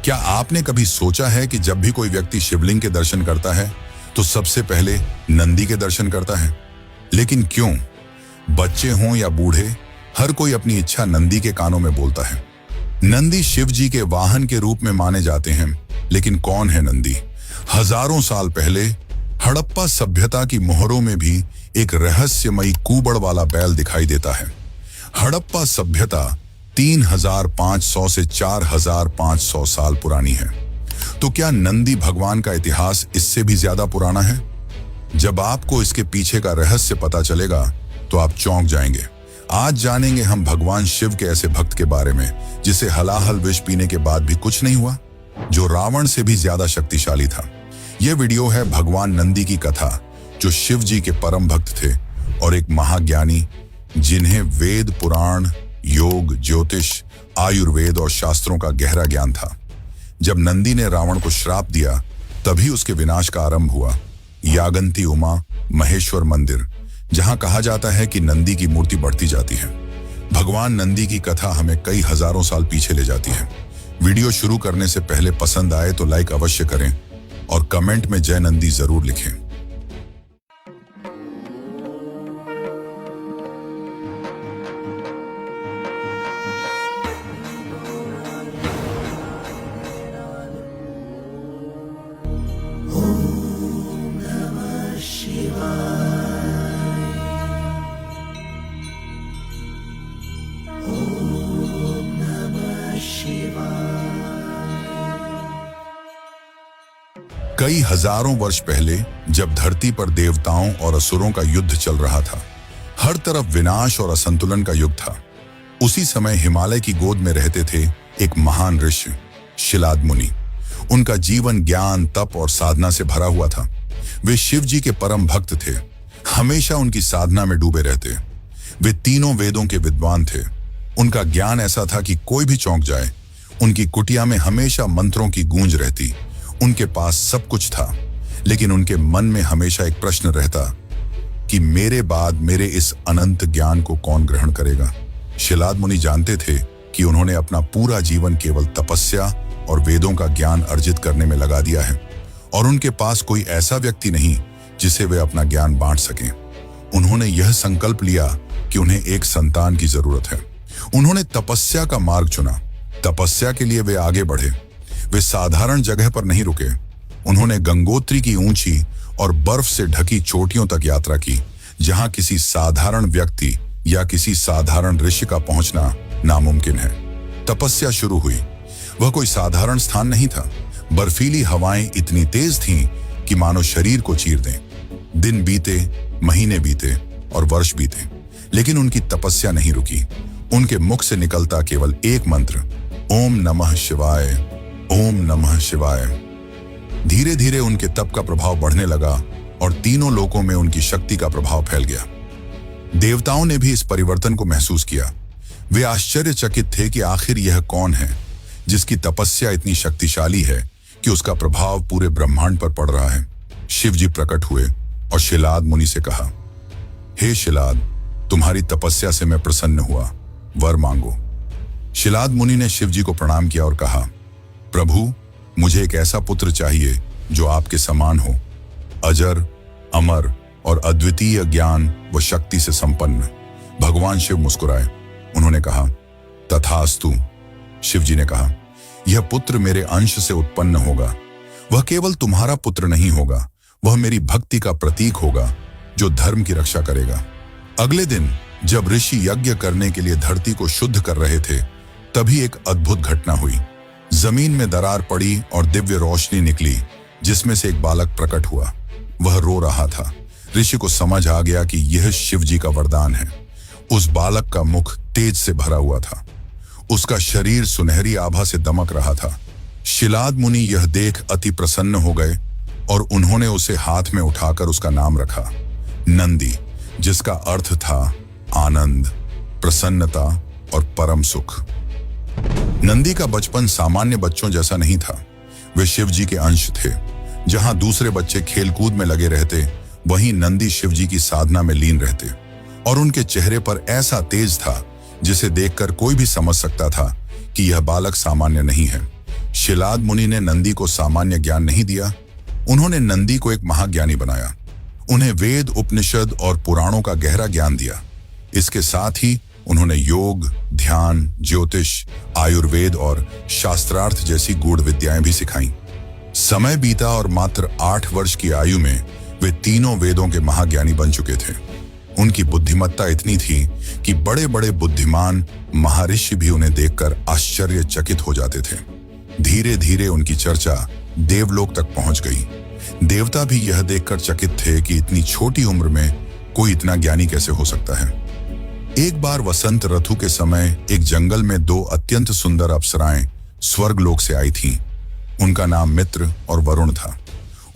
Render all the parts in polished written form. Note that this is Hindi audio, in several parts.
क्या आपने कभी सोचा है कि जब भी कोई व्यक्ति शिवलिंग के दर्शन करता है तो सबसे पहले नंदी के दर्शन करता है? लेकिन क्यों? बच्चे हों या बूढ़े, हर कोई अपनी इच्छा नंदी के कानों में बोलता है। नंदी शिव जी के वाहन के रूप में माने जाते हैं, लेकिन कौन है नंदी? हजारों साल पहले हड़प्पा सभ्यता की मोहरों में भी एक रहस्यमयी कुबड़ वाला बैल दिखाई देता है। हड़प्पा सभ्यता 3500 से 4500 साल पुरानी है। तो क्या नंदी भगवान का इतिहास इससे भी ज्यादा पुराना है? जब आपको इसके पीछे का रहस्य पता चलेगा तो आप चौंक जाएंगे। आज जानेंगे हम भगवान शिव के ऐसे भक्त के बारे में जिसे हलाहल विष पीने के बाद भी कुछ नहीं हुआ, जो रावण से भी ज्यादा शक्तिशाली था। यह वीडियो है भगवान नंदी की कथा, जो शिव जी के परम भक्त थे और एक महाज्ञानी, जिन्हें वेद, पुराण, योग, ज्योतिष, आयुर्वेद और शास्त्रों का गहरा ज्ञान था। जब नंदी ने रावण को श्राप दिया, तभी उसके विनाश का आरंभ हुआ। यागंती उमा महेश्वर मंदिर, जहां कहा जाता है कि नंदी की मूर्ति बढ़ती जाती है। भगवान नंदी की कथा हमें कई हजारों साल पीछे ले जाती है। वीडियो शुरू करने से पहले पसंद आए तो लाइक अवश्य करें और कमेंट में जय नंदी जरूर लिखें। कई हजारों वर्ष पहले, जब धरती पर देवताओं और असुरों का युद्ध चल रहा था, हर तरफ विनाश और असंतुलन का युग था, उसी समय हिमालय की गोद में रहते थे एक महान ऋषि, शिलाद मुनि। उनका जीवन ज्ञान, तप और साधना से भरा हुआ था। वे शिव जी के परम भक्त थे, हमेशा उनकी साधना में डूबे रहते। वे तीनों वेदों के विद्वान थे। उनका ज्ञान ऐसा था कि कोई भी चौंक जाए। उनकी कुटिया में हमेशा मंत्रों की गूंज रहती। उनके पास सब कुछ था, लेकिन उनके मन में हमेशा एक प्रश्न रहता कि मेरे बाद मेरे इस अनंत ज्ञान को कौन ग्रहण करेगा। शिलाद मुनि जानते थे कि उन्होंने अपना पूरा जीवन केवल तपस्या और वेदों का ज्ञान अर्जित करने में लगा दिया है, और उनके पास कोई ऐसा व्यक्ति नहीं जिसे वे अपना ज्ञान बांट सकें। उन्होंने यह संकल्प लिया कि उन्हें एक संतान की जरूरत है। उन्होंने तपस्या का मार्ग चुना। तपस्या के लिए वे आगे बढ़े। वे साधारण जगह पर नहीं रुके। उन्होंने गंगोत्री की ऊंची और बर्फ से ढकी चोटियों तक यात्रा की, जहां किसी साधारण व्यक्ति या किसी साधारण ऋषि का पहुंचना नामुमकिन है। तपस्या शुरू हुई। वह कोई साधारण स्थान नहीं था। बर्फीली हवाएं इतनी तेज थीं कि मानो शरीर को चीर दें। दिन बीते, महीने बीते और वर्ष बीते, लेकिन उनकी तपस्या नहीं रुकी। उनके मुख से निकलता केवल एक मंत्र, ओम नमः शिवाय, ओम नमः शिवाय। धीरे धीरे उनके तप का प्रभाव बढ़ने लगा और तीनों लोकों में उनकी शक्ति का प्रभाव फैल गया। देवताओं ने भी इस परिवर्तन को महसूस किया। वे आश्चर्यचकित थे कि आखिर यह कौन है जिसकी तपस्या इतनी शक्तिशाली है कि उसका प्रभाव पूरे ब्रह्मांड पर पड़ रहा है। शिव जी प्रकट हुए और शिलाद मुनि से कहा, हे शिलाद, तुम्हारी तपस्या से मैं प्रसन्न हुआ, वर मांगो। शिलाद मुनि ने शिव जी को प्रणाम किया और कहा, प्रभु, मुझे एक ऐसा पुत्र चाहिए जो आपके समान हो, अजर, अमर और अद्वितीय ज्ञान व शक्ति से संपन्न। भगवान शिव मुस्कुराए। उन्होंने कहा, तथास्तु। शिव जी ने कहा, यह पुत्र मेरे अंश से उत्पन्न होगा। वह केवल तुम्हारा पुत्र नहीं होगा, वह मेरी भक्ति का प्रतीक होगा जो धर्म की रक्षा करेगा। अगले दिन जब ऋषि यज्ञ करने के लिए धरती को शुद्ध कर रहे थे, तभी एक अद्भुत घटना हुई। जमीन में दरार पड़ी और दिव्य रोशनी निकली, जिसमें से एक बालक प्रकट हुआ। वह रो रहा था। ऋषि को समझ आ गया कि यह शिव जी का वरदान है। उस बालक का मुख तेज से भरा हुआ था। उसका शरीर सुनहरी आभा से दमक रहा था। शिलाद मुनि यह देख अति प्रसन्न हो गए और उन्होंने उसे हाथ में उठाकर उसका नाम रखा, नंदी, जिसका अर्थ था आनंद, प्रसन्नता और परम सुख। नंदी का बचपन सामान्य बच्चों जैसा नहीं था। वे शिव जी के अंश थे। जहां दूसरे बच्चे खेलकूद में लगे रहते, वहीं नंदी शिव जी की साधना में लीन रहते, और उनके चेहरे पर ऐसा तेज था जिसे देखकर कोई भी समझ सकता था कि यह बालक सामान्य नहीं है। शिलाद मुनि ने नंदी को सामान्य ज्ञान नहीं दिया, उन्होंने नंदी को एक महाज्ञानी बनाया। उन्हें वेद, उपनिषद और पुराणों का गहरा ज्ञान दिया। इसके साथ ही उन्होंने योग, ध्यान, ज्योतिष, आयुर्वेद और शास्त्रार्थ जैसी गूढ़ विद्याएं भी सिखाईं। समय बीता और मात्र 8 वर्ष की आयु में वे तीनों वेदों के महाज्ञानी बन चुके थे। उनकी बुद्धिमत्ता इतनी थी कि बड़े बड़े बुद्धिमान महर्षि भी उन्हें देखकर आश्चर्यचकित हो जाते थे। धीरे धीरे उनकी चर्चा देवलोक तक पहुंच गई। देवता भी यह देखकर चकित थे कि इतनी छोटी उम्र में कोई इतना ज्ञानी कैसे हो सकता है। एक बार वसंत ऋतु के समय एक जंगल में 2 अत्यंत सुंदर अप्सराएं स्वर्गलोक से आई थीं। उनका नाम मित्र और वरुण था।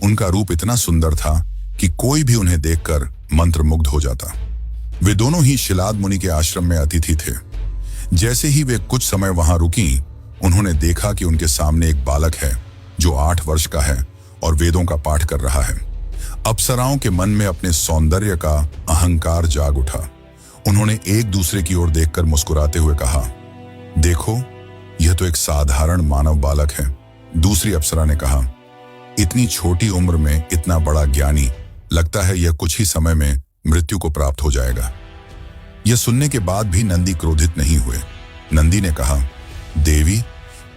उनका रूप इतना सुंदर था कि कोई भी उन्हें देखकर मंत्रमुग्ध हो जाता। वे दोनों ही शिलाद मुनि के आश्रम में अतिथि थे। जैसे ही वे कुछ समय वहां रुकीं, उन्होंने देखा कि उनके सामने एक बालक है जो 8 वर्ष का है और वेदों का पाठ कर रहा है। अप्सराओं के मन में अपने सौंदर्य का अहंकार जाग उठा। उन्होंने एक दूसरे की ओर देखकर मुस्कुराते हुए कहा, देखो, यह तो एक साधारण मानव बालक है। दूसरी अप्सरा ने कहा, इतनी छोटी उम्र में इतना बड़ा ज्ञानी, लगता है यह कुछ ही समय में मृत्यु को प्राप्त हो जाएगा। यह सुनने के बाद भी नंदी क्रोधित नहीं हुए। नंदी ने कहा, देवी,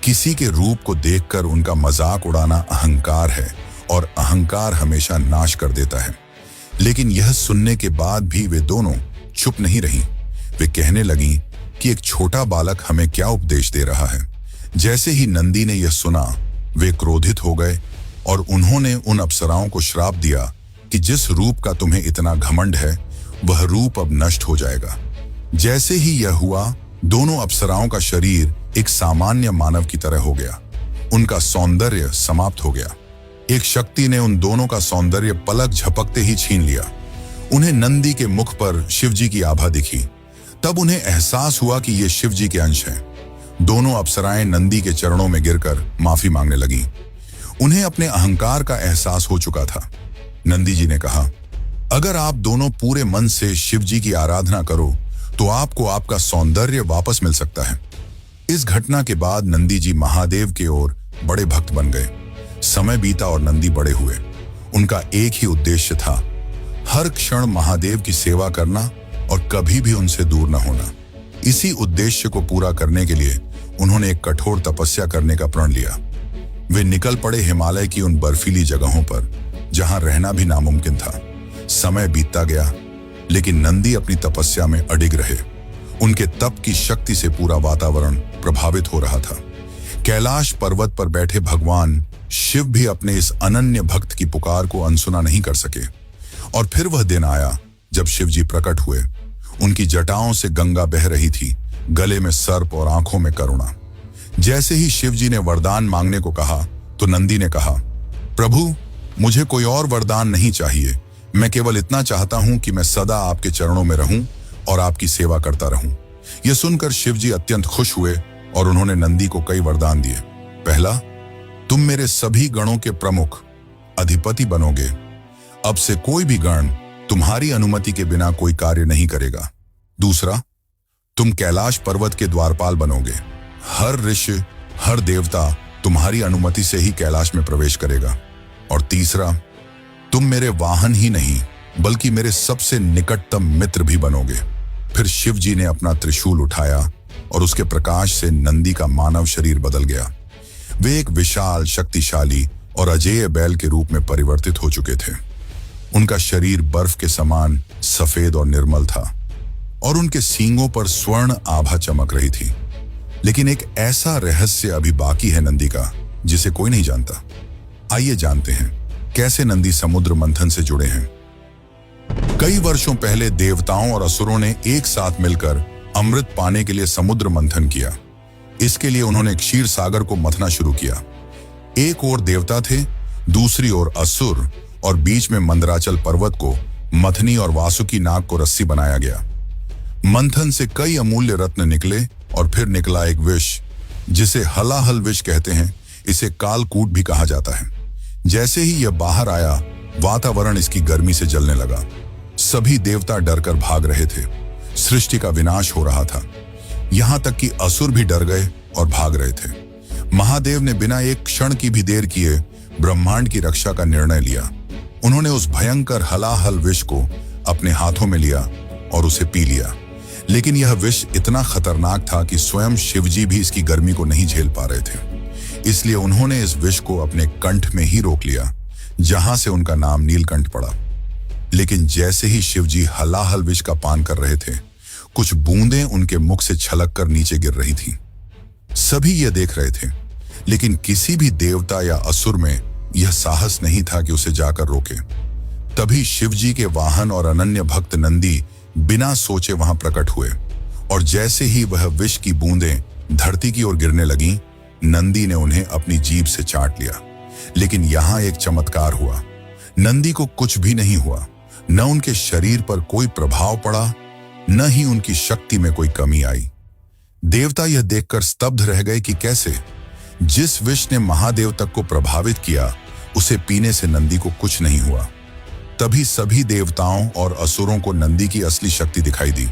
किसी के रूप को देखकर उनका मजाक उड़ाना अहंकार है और अहंकार हमेशा नाश कर देता है। लेकिन यह सुनने के बाद भी वे दोनों चुप नहीं रहीं। वे कहने लगीं कि एक छोटा बालक हमें क्या उपदेश दे रहा है। जैसे ही नंदी ने यह सुना, वे क्रोधित हो गए और उन्होंने उन अप्सराओं को श्राप दिया कि जिस रूप का तुम्हें इतना घमंड है, वह रूप अब नष्ट हो जाएगा। जैसे ही यह हुआ, दोनों अप्सराओं का शरीर एक सामान्य मानव की तरह हो गया। उनका सौंदर्य समाप्त हो गया। एक शक्ति ने उन दोनों का सौंदर्य पलक झपकते ही छीन लिया। उन्हें नंदी के मुख पर शिवजी की आभा दिखी। तब उन्हें एहसास हुआ कि ये शिवजी के अंश हैं। दोनों अप्सराएं नंदी के चरणों में गिरकर माफी मांगने लगीं। उन्हें अपने अहंकार का एहसास हो चुका था। नंदी जी ने कहा, अगर आप दोनों पूरे मन से शिवजी की आराधना करो तो आपको आपका सौंदर्य वापस मिल सकता है। इस घटना के बाद नंदी जी महादेव के ओर बड़े भक्त बन गए। समय बीता और नंदी बड़े हुए। उनका एक ही उद्देश्य था, हर क्षण महादेव की सेवा करना और कभी भी उनसे दूर न होना। इसी उद्देश्य को पूरा करने के लिए उन्होंने एक कठोर तपस्या करने का प्रण लिया। वे निकल पड़े हिमालय की उन बर्फीली जगहों पर जहां रहना भी नामुमकिन था। समय बीतता गया, लेकिन नंदी अपनी तपस्या में अडिग रहे। उनके तप की शक्ति से पूरा वातावरण प्रभावित हो रहा था। कैलाश पर्वत पर बैठे भगवान शिव भी अपने इस अनन्य भक्त की पुकार को अनसुना नहीं कर सके। और फिर वह दिन आया जब शिवजी प्रकट हुए। उनकी जटाओं से गंगा बह रही थी, गले में सर्प और आंखों में करुणा। जैसे ही शिवजी ने वरदान मांगने को कहा तो नंदी ने कहा, प्रभु, मुझे कोई और वरदान नहीं चाहिए। मैं केवल इतना चाहता हूं कि मैं सदा आपके चरणों में रहूं और आपकी सेवा करता रहूं। यह सुनकर शिवजी अत्यंत खुश हुए और उन्होंने नंदी को कई वरदान दिए। पहला, तुम मेरे सभी गणों के प्रमुख अधिपति बनोगे। अब से कोई भी गण तुम्हारी अनुमति के बिना कोई कार्य नहीं करेगा। दूसरा, तुम कैलाश पर्वत के द्वारपाल बनोगे। हर ऋषि, हर देवता तुम्हारी अनुमति से ही कैलाश में प्रवेश करेगा। और तीसरा, तुम मेरे वाहन ही नहीं बल्कि मेरे सबसे निकटतम मित्र भी बनोगे। फिर शिव जी ने अपना त्रिशूल उठाया और उसके प्रकाश से नंदी का मानव शरीर बदल गया। वे एक विशाल, शक्तिशाली और अजेय बैल के रूप में परिवर्तित हो चुके थे। उनका शरीर बर्फ के समान सफेद और निर्मल था और उनके सींगों पर स्वर्ण आभा चमक रही थी। लेकिन एक ऐसा रहस्य अभी बाकी है नंदी का, जिसे कोई नहीं जानता। आइए जानते हैं कैसे नंदी समुद्र मंथन से जुड़े हैं। कई वर्षों पहले देवताओं और असुरों ने एक साथ मिलकर अमृत पाने के लिए समुद्र मंथन किया। इसके लिए उन्होंने क्षीर सागर को मथना शुरू किया। एक ओर देवता थे, दूसरी ओर असुर, और बीच में मंदराचल पर्वत को मथनी और वासुकी नाग को रस्सी बनाया गया। मंथन से कई अमूल्य रत्न निकले और फिर निकला एक विष, जिसे हलाहल विष कहते हैं। इसे कालकूट भी कहा जाता है। जैसे ही यह बाहर आया, वातावरण इसकी गर्मी से जलने लगा। सभी देवता डरकर भाग रहे थे। सृष्टि का विनाश हो रहा था। यहां तक कि असुर भी डर गए और भाग रहे थे। महादेव ने बिना एक क्षण की भी देर किए ब्रह्मांड की रक्षा का निर्णय लिया। उन्होंने उस भयंकर हलाहल विष को अपने हाथों में लिया और उसे पी लिया। लेकिन यह विष इतना खतरनाक था कि स्वयं शिवजी भी इसकी गर्मी को नहीं झेल पा रहे थे। इसलिए उन्होंने इस विष को अपने कंठ में ही रोक लिया, जहां से उनका नाम नीलकंठ पड़ा। लेकिन जैसे ही शिवजी हलाहल विष का पान कर रहे थे, कुछ बूंदें उनके मुख से छलक कर नीचे गिर रही थीं। सभी यह देख रहे थे, लेकिन किसी भी देवता या असुर में यह साहस नहीं था कि उसे जाकर रोके। तभी शिवजी के वाहन और अनन्य भक्त नंदी बिना सोचे वहां प्रकट हुए, और जैसे ही वह विष की बूंदें धरती की ओर गिरने लगीं, नंदी ने उन्हें अपनी जीभ से चाट लिया। लेकिन यहां एक चमत्कार हुआ। नंदी को कुछ भी नहीं हुआ। न उनके शरीर पर कोई प्रभाव पड़ा, न ही उनकी शक्ति में कोई कमी आई। देवता यह देखकर स्तब्ध रह गए कि कैसे जिस विष ने महादेव तक को प्रभावित किया, उसे पीने से नंदी को कुछ नहीं हुआ। तभी सभी देवताओं और असुरों को नंदी की असली शक्ति दिखाई दी।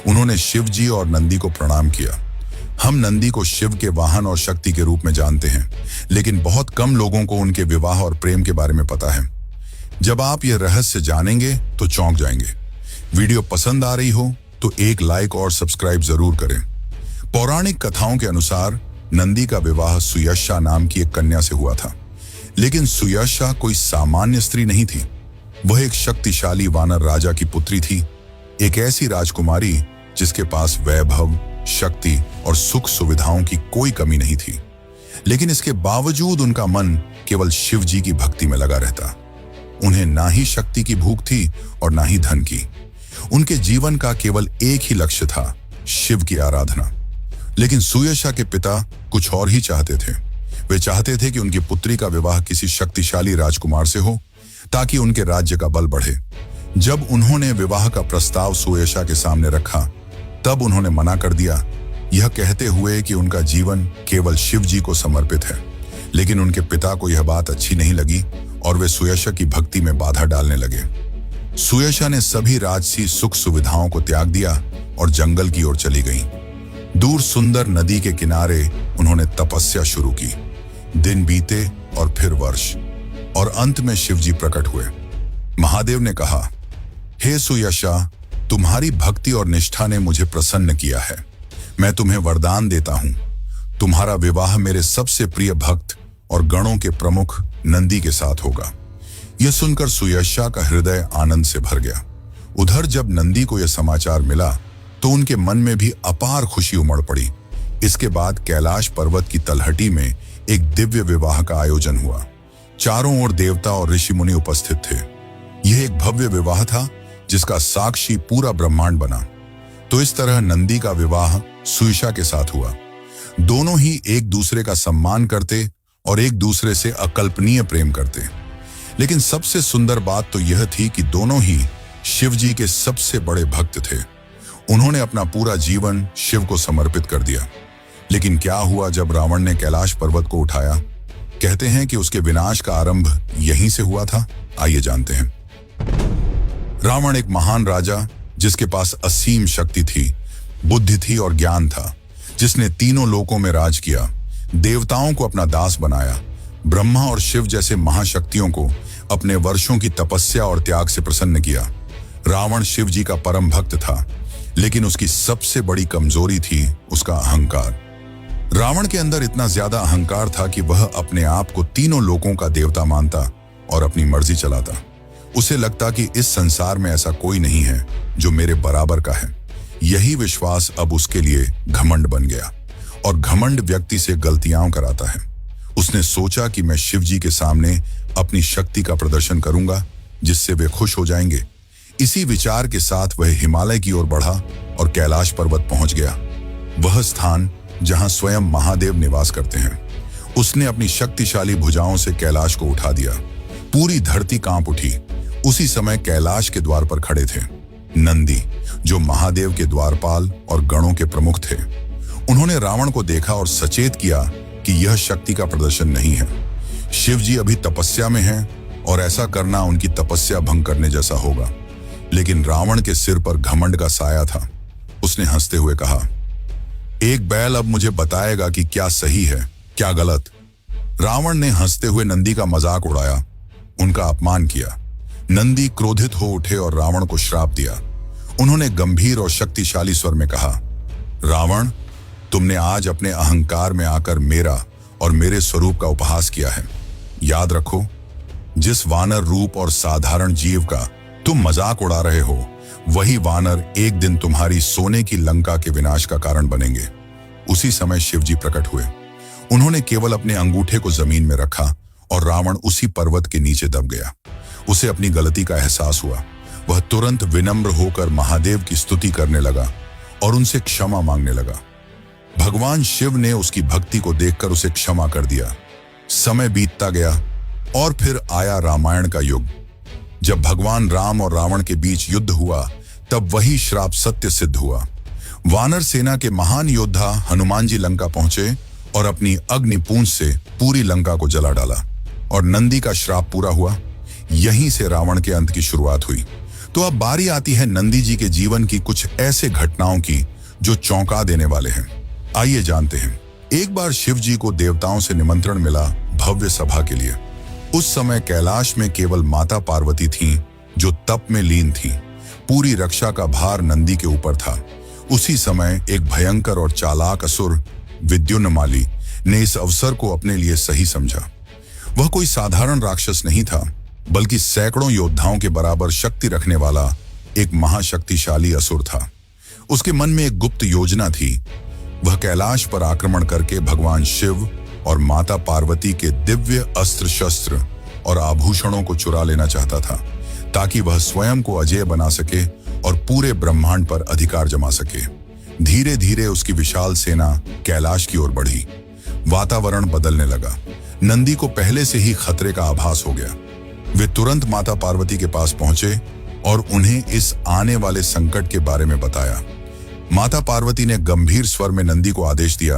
उन्होंने शिवजी और नंदी को प्रणाम किया। हम नंदी को शिव के वाहन और शक्ति के रूप में जानते हैं, लेकिन बहुत कम लोगों को उनके विवाह और प्रेम के बारे में पता है। जब आप यह रहस्य जानेंगे तो चौंक जाएंगे। वीडियो पसंद आ रही हो तो एक लाइक और सब्सक्राइब जरूर करें। पौराणिक कथाओं के अनुसार नंदी का विवाह सुयशा नाम की एक कन्या से हुआ था। लेकिन सुयशा कोई सामान्य स्त्री नहीं थी। वह एक शक्तिशाली वानर राजा की पुत्री थी, एक ऐसी राजकुमारी जिसके पास वैभव, शक्ति और सुख सुविधाओं की कोई कमी नहीं थी। लेकिन इसके बावजूद उनका मन केवल शिवजी की भक्ति में लगा रहता। उन्हें ना ही शक्ति की भूख थी और ना ही धन की। उनके जीवन का केवल एक ही लक्ष्य था, शिव की आराधना। लेकिन सुयशा के पिता कुछ और ही चाहते थे। वे चाहते थे कि उनकी पुत्री का विवाह किसी शक्तिशाली राजकुमार से हो, ताकि उनके राज्य का बल बढ़े। जब उन्होंने विवाह का प्रस्ताव सुयशा के सामने रखा, तब उन्होंने मना कर दिया, यह कहते हुए कि उनका जीवन केवल शिव जी को समर्पित है। लेकिन उनके पिता को यह बात अच्छी नहीं लगी और वे सुयशा की भक्ति में बाधा डालने लगे। सुयशा ने सभी राजसी सुख सुविधाओं को त्याग दिया और जंगल की ओर चली गईं। दूर सुंदर नदी के किनारे उन्होंने तपस्या शुरू की। दिन बीते और फिर वर्ष, और अंत में शिवजी प्रकट हुए। महादेव ने कहा, हे सुयशा, तुम्हारी भक्ति और निष्ठा ने मुझे प्रसन्न किया है। मैं तुम्हें वरदान देता हूं, तुम्हारा विवाह मेरे सबसे प्रिय भक्त और गणों के प्रमुख नंदी के साथ होगा। यह सुनकर सुयशा का हृदय आनंद से भर गया। उधर जब नंदी को यह समाचार मिला तो उनके मन में भी अपार खुशी उमड़ पड़ी। इसके बाद कैलाश पर्वत की तलहटी में एक दिव्य विवाह का आयोजन हुआ। चारों ओर देवता और ऋषि मुनि उपस्थित थे। यह एक भव्य विवाह था जिसका साक्षी पूरा ब्रह्मांड बना। तो इस तरह नंदी का विवाह सुयशा के साथ हुआ। दोनों ही एक दूसरे का सम्मान करते और एक दूसरे से अकल्पनीय प्रेम करते। लेकिन सबसे सुंदर बात तो यह थी कि दोनों ही शिव जी के सबसे बड़े भक्त थे। उन्होंने अपना पूरा जीवन शिव को समर्पित कर दिया। लेकिन क्या हुआ जब रावण ने कैलाश पर्वत को उठाया? कहते हैं कि उसके विनाश का आरंभ यहीं से हुआ था। आइए जानते हैं। रावण एक महान राजा जिसके पास असीम शक्ति थी, बुद्धि थी और ज्ञान था, जिसने तीनों लोकों में राज किया, देवताओं को अपना दास बनाया, ब्रह्मा और शिव जैसे महाशक्तियों को अपने वर्षों की तपस्या और त्याग से प्रसन्न किया। रावण शिव जी का परम भक्त था, लेकिन उसकी सबसे बड़ी कमजोरी थी उसका अहंकार। रावण के अंदर इतना ज्यादा अहंकार था कि वह अपने आप को तीनों लोकों का देवता मानता और अपनी मर्जी चलाता। उसे लगता कि इस संसार में ऐसा कोई नहीं है जो मेरे बराबर का है। यही विश्वास अब उसके लिए घमंड बन गया, और घमंड व्यक्ति से गलतियां कराता है। उसने सोचा कि मैं शिव जी के सामने अपनी शक्ति का प्रदर्शन करूंगा, जिससे वे खुश हो जाएंगे। इसी विचार के साथ वह हिमालय की ओर बढ़ा और कैलाश पर्वत पहुंच गया, वह स्थान जहां स्वयं महादेव निवास करते हैं। उसने अपनी शक्तिशाली भुजाओं से कैलाश को उठा दिया। पूरी धरती कांप उठी। उसी समय कैलाश के द्वार पर खड़े थे नंदी, जो महादेव के द्वारपाल और गणों के प्रमुख थे। उन्होंने रावण को देखा और सचेत किया कि यह शक्ति का प्रदर्शन नहीं है। शिव जी अभी तपस्या में हैं और ऐसा करना उनकी तपस्या भंग करने जैसा होगा। लेकिन रावण के सिर पर घमंड का साया था। उसने हंसते हुए कहा, एक बैल अब मुझे बताएगा कि क्या सही है क्या गलत? रावण ने हंसते हुए नंदी का मजाक उड़ाया, उनका अपमान किया। नंदी क्रोधित हो उठे और रावण को श्राप दिया। उन्होंने गंभीर और शक्तिशाली स्वर में कहा, रावण, तुमने आज अपने अहंकार में आकर मेरा और मेरे स्वरूप का उपहास किया है। याद रखो, जिस वानर रूप और साधारण जीव का तुम मजाक उड़ा रहे हो, वही वानर एक दिन तुम्हारी सोने की लंका के विनाश का कारण बनेंगे। उसी समय शिवजी प्रकट हुए। उन्होंने केवल अपने अंगूठे को जमीन में रखा और रावण उसी पर्वत के नीचे दब गया। उसे अपनी गलती का एहसास हुआ। वह तुरंत विनम्र होकर महादेव की स्तुति करने लगा और उनसे क्षमा मांगने लगा। भगवान शिव ने उसकी भक्ति को देखकर उसे क्षमा कर दिया। समय बीतता गया और फिर आया रामायण का युग। जब भगवान राम और रावण के बीच युद्ध हुआ, तब वही श्राप सत्य सिद्ध हुआ। वानर सेना के महान योद्धा हनुमान जी लंका पहुंचे और अपनी अग्निपूंज से पूरी लंका को जला डाला और नंदी का श्राप पूरा हुआ। यहीं से रावण के अंत की शुरुआत हुई। तो अब बारी आती है नंदी जी के जीवन की कुछ ऐसे घटनाओं की जो चौंका देने वाले हैं। आइए जानते हैं। एक बार शिव जी को देवताओं से निमंत्रण मिला भव्य सभा के लिए। उस समय कैलाश में केवल माता पार्वती थीं, जो तप में लीन थीं। पूरी रक्षा का भार नंदी के ऊपर था। उसी समय एक भयंकर और चालाक असुर विद्युन्माली ने इस अवसर को अपने लिए सही समझा। वह कोई साधारण राक्षस नहीं था, बल्कि सैकड़ों योद्धाओं के बराबर शक्ति रखने वाला एक महाशक्तिशाली असुर था। उसके मन में एक गुप्त योजना थी। वह कैलाश पर आक्रमण करके भगवान शिव और माता पार्वती के दिव्य अस्त्र शस्त्र और आभूषणों को चुरा लेना चाहता था, ताकि वह स्वयं को अजेय बना सके और पूरे ब्रह्मांड पर अधिकार जमा सके। धीरे धीरे उसकी विशाल सेना कैलाश की ओर बढ़ी। वातावरण बदलने लगा। नंदी को पहले से ही खतरे का आभास हो गया। वे तुरंत माता पार्वती के पास पहुंचे और उन्हें इस आने वाले संकट के बारे में बताया। माता पार्वती ने गंभीर स्वर में नंदी को आदेश दिया,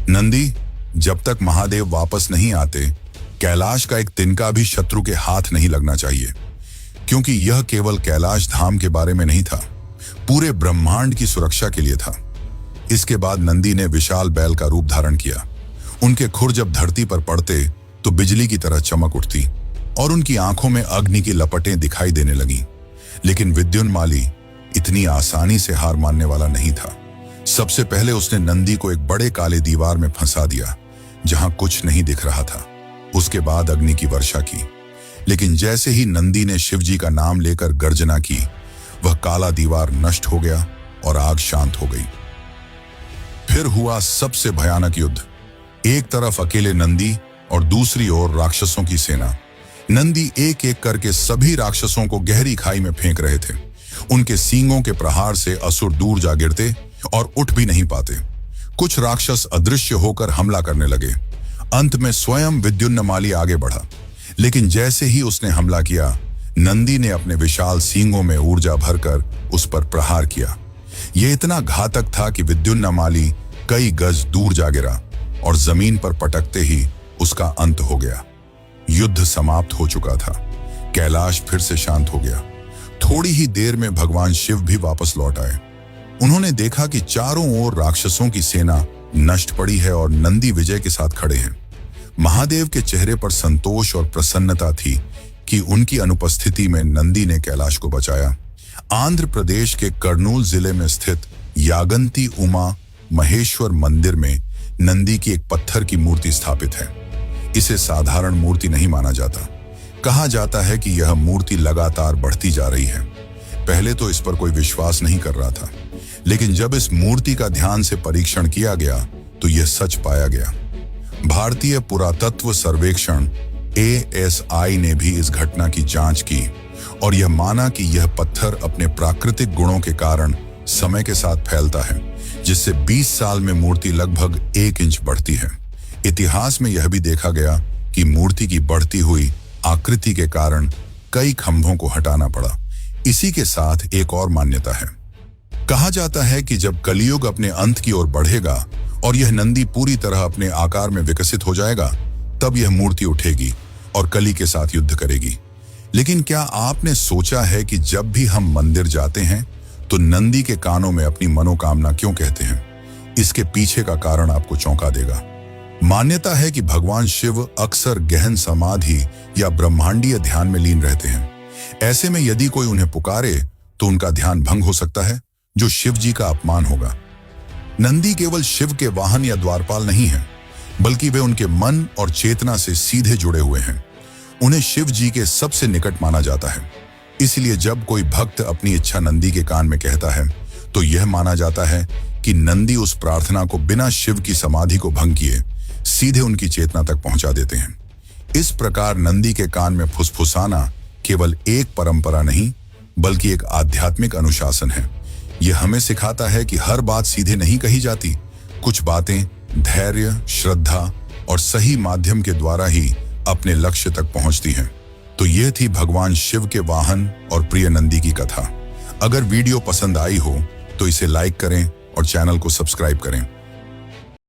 नंदी, जब तक महादेव वापस नहीं आते, कैलाश का एक तिनका भी शत्रु के हाथ नहीं लगना चाहिए, क्योंकि यह केवल कैलाश धाम के बारे में नहीं था, पूरे ब्रह्मांड की सुरक्षा के लिए था। इसके बाद नंदी ने विशाल बैल का रूप धारण किया। उनके खुर जब धरती पर पड़ते तो बिजली की तरह चमक उठती और उनकी आंखों में अग्नि की लपटें दिखाई देने लगीं। लेकिन विद्युन्माली इतनी आसानी से हार मानने वाला नहीं था। सबसे पहले उसने नंदी को एक बड़े काले दीवार में फंसा दिया, जहां कुछ नहीं दिख रहा था। उसके बाद अग्नि की वर्षा की। लेकिन जैसे ही नंदी ने शिवजी का नाम लेकर गर्जना की, वह काला दीवार नष्ट हो गया और आग शांत हो गई। फिर हुआ सबसे भयानक युद्ध। एक तरफ अकेले नंदी और दूसरी ओर राक्षसों की सेना। नंदी एक एक करके सभी राक्षसों को गहरी खाई में फेंक रहे थे। उनके सींगों के प्रहार से असुर दूर जा गिरते और उठ भी नहीं पाते। कुछ राक्षस अदृश्य होकर हमला करने लगे। अंत में स्वयं विद्युन्माली आगे बढ़ा, लेकिन जैसे ही उसने हमला किया, नंदी ने अपने विशाल सींगों में ऊर्जा भरकर उस पर प्रहार किया। यह इतना घातक था कि विद्युन्माली कई गज दूर जा गिरा और जमीन पर पटकते ही उसका अंत हो गया। युद्ध समाप्त हो चुका था। कैलाश फिर से शांत हो गया। थोड़ी ही देर में भगवान शिव भी वापस लौट आए। उन्होंने देखा कि चारों ओर राक्षसों की सेना नष्ट पड़ी है और नंदी विजय के साथ खड़े हैं। महादेव के चेहरे पर संतोष और प्रसन्नता थी कि उनकी अनुपस्थिति में नंदी ने कैलाश को बचाया। आंध्र प्रदेश के कर्नूल जिले में स्थित यागंती उमा महेश्वर मंदिर में नंदी की एक पत्थर की मूर्ति स्थापित है। इसे साधारण मूर्ति नहीं माना जाता। कहा जाता है कि यह मूर्ति लगातार बढ़ती जा रही है। पहले तो इस पर कोई विश्वास नहीं कर रहा था, लेकिन जब इस मूर्ति का ध्यान से परीक्षण किया गया तो यह सच पाया गया। भारतीय पुरातत्व सर्वेक्षण ASI ने भी इस घटना की जांच की और यह माना कि यह पत्थर अपने प्राकृतिक गुणों के कारण समय के साथ फैलता है, जिससे 20 साल में मूर्ति लगभग 1 इंच बढ़ती है। इतिहास में यह भी देखा गया कि मूर्ति की बढ़ती हुई आकृति के कारण कई खंभों को हटाना पड़ा। इसी के साथ एक और मान्यता है। कहा जाता है कि जब कलियुग अपने अंत की ओर बढ़ेगा और यह नंदी पूरी तरह अपने आकार में विकसित हो जाएगा, तब यह मूर्ति उठेगी और कली के साथ युद्ध करेगी। लेकिन क्या आपने सोचा है कि जब भी हम मंदिर जाते हैं तो नंदी के कानों में अपनी मनोकामना क्यों कहते हैं? इसके पीछे का कारण आपको चौंका देगा। मान्यता है कि भगवान शिव अक्सर गहन समाधि या ब्रह्मांडीय ध्यान में लीन रहते हैं। ऐसे में यदि कोई उन्हें पुकारे तो उनका ध्यान भंग हो सकता है, जो शिव जी का अपमान होगा। नंदी केवल शिव के वाहन या द्वारपाल नहीं हैं, बल्कि वे उनके मन और चेतना से सीधे जुड़े हुए हैं। उन्हें शिव जी के सबसे निकट माना जाता है। इसलिए जब कोई भक्त अपनी इच्छा नंदी के कान में कहता है तो यह माना जाता है कि नंदी उस प्रार्थना को बिना शिव की समाधि को भंग किए सीधे उनकी चेतना तक पहुंचा देते हैं। इस प्रकार नंदी के कान में फुसफुसाना केवल एक परंपरा नहीं, बल्कि एक आध्यात्मिक अनुशासन है। यह हमें सिखाता है कि हर बात सीधे नहीं कही जाती। कुछ बातें धैर्य, श्रद्धा और सही माध्यम के द्वारा ही अपने लक्ष्य तक पहुंचती हैं। तो यह थी भगवान शिव के वाहन और प्रिय नंदी की कथा। अगर वीडियो पसंद आई हो तो इसे लाइक करें और चैनल को सब्सक्राइब करें।